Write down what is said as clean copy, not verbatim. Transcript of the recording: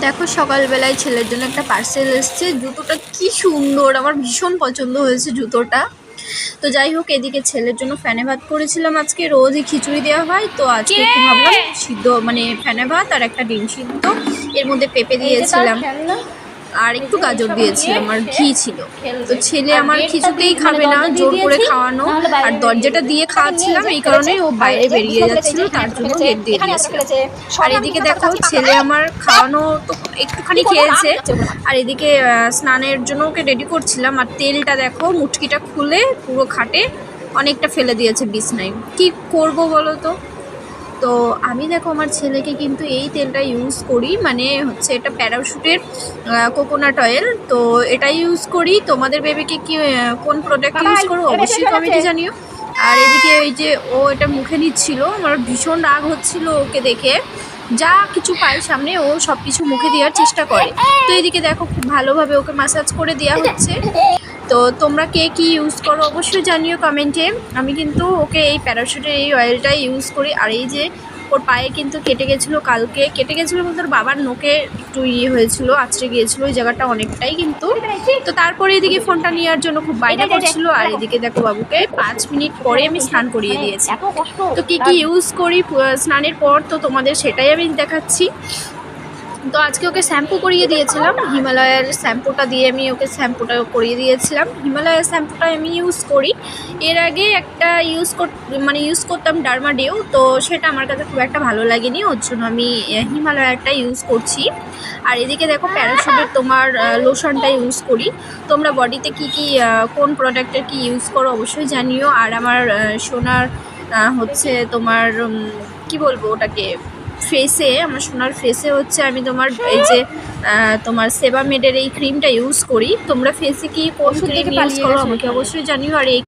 দেখো সকালবেলায় ছেলের জন্য একটা পার্সেল এসছে। জুতোটা কি সুন্দর, আমার ভীষণ পছন্দ হয়েছে জুতোটা। তো যাই হোক, এদিকে ছেলের জন্য ফ্যানে ভাত করেছিলাম। আজকে রোজই খিচুড়ি দেওয়া হয়, তো আজকে একটু ভাবলাম সিদ্ধ মানে ফ্যানে ভাত আর একটা ডিম সিদ্ধ, এর মধ্যে পেঁপে দিয়েছিলাম আর একটু গাজর দিয়েছিলাম আর ঘি ছিল। তো ছেলে আমার কিছুতেই খাবে না, জোর করে খাওয়ানো আর দরজাটা দিয়ে খাওয়াচ্ছিলাম, এই কারণে ও বাইরে বেরিয়ে যাচ্ছিল, তার জন্য গেট দিয়ে দিয়েছিলাম। আর এদিকে দেখো ছেলে আমার খাওয়ানো তো একটুখানি খেয়েছে, আর এদিকে স্নানের জন্য ওকে রেডি করছিলাম। আর তেলটা দেখো মুটকিটা খুলে পুরো খাটে অনেকটা ফেলে দিয়েছে বিছনায়। কি করব বলো তো? তো আমি দেখো আমার ছেলেকে কিন্তু এই তেলটা ইউজ করি, মানে হচ্ছে এটা প্যারাশুটের কোকোনাট অয়েল, তো এটা ইউজ করি। তোমাদের বেবিকে কি কোন প্রোডাক্ট ইউজ করো অবশ্যই কমেন্টে জানিও। আর এদিকে এই যে ও এটা মুখে নিচ্ছিল, আমার ভীষণ রাগ হচ্ছিল ওকে দেখে। যা কিছু পায় সামনে ও সব কিছু মুখে দেওয়ার চেষ্টা করে। তো এদিকে দেখো খুব ভালোভাবে ওকে ম্যাসাজ করে দেওয়া হচ্ছে। তো তোমরা কে কি ইউজ করো অবশ্যই জানিও কমেন্টে। আমি কিন্তু ওকে এই প্যারাশুটের এই অয়েলটাই ইউজ করি। আর এই যে ওর পায়ে কিন্তু কেটে গেছিলো, কালকে কেটে গেছিলো বলতে ওর বাবার নোকে একটু হয়েছিল, আছড়ে গিয়েছিলো ওই জায়গাটা অনেকটাই কিন্তু। তো তারপরে এদিকে ফোনটা নেওয়ার জন্য খুব বাইরে করছিল। আর এদিকে দেখো বাবুকে 5 মিনিট পরে আমি স্নান করিয়ে দিয়েছি। তো কি কি ইউজ করি স্নানের পর, তো তোমাদের সেটাই আমি দেখাচ্ছি। তো আজকে ওকে শ্যাম্পু করিয়ে দিয়েছিলাম, হিমালয়ের শ্যাম্পুটা দিয়ে আমি ওকে শ্যাম্পুটা করিয়ে দিয়েছিলাম। হিমালয়ের শ্যাম্পুটা আমি ইউজ করি, এর আগে একটা ইউজ করতাম ডার্মাডেও, তো সেটা আমার কাছে খুব একটা ভালো লাগেনি, ওর জন্য আমি হিমালয়ারটা ইউজ করছি। আর এদিকে দেখো প্যারাশুটের তোমার লোশনটা ইউজ করি। তোমরা বডিতে কি কি কোন প্রোডাক্টের কি ইউজ করো অবশ্যই জানিও। আর আমার সোনার হচ্ছে তোমার কি বলবো ওটাকে, ফেসে, আমার সোনার ফেসে হচ্ছে আমি তোমার এই যে তোমার সেবামেডের এই ক্রিমটা ইউজ করি। তোমরা ফেসে কি কোন ক্রিম ইউজ করো আমাকে অবশ্যই জানিও। আর এই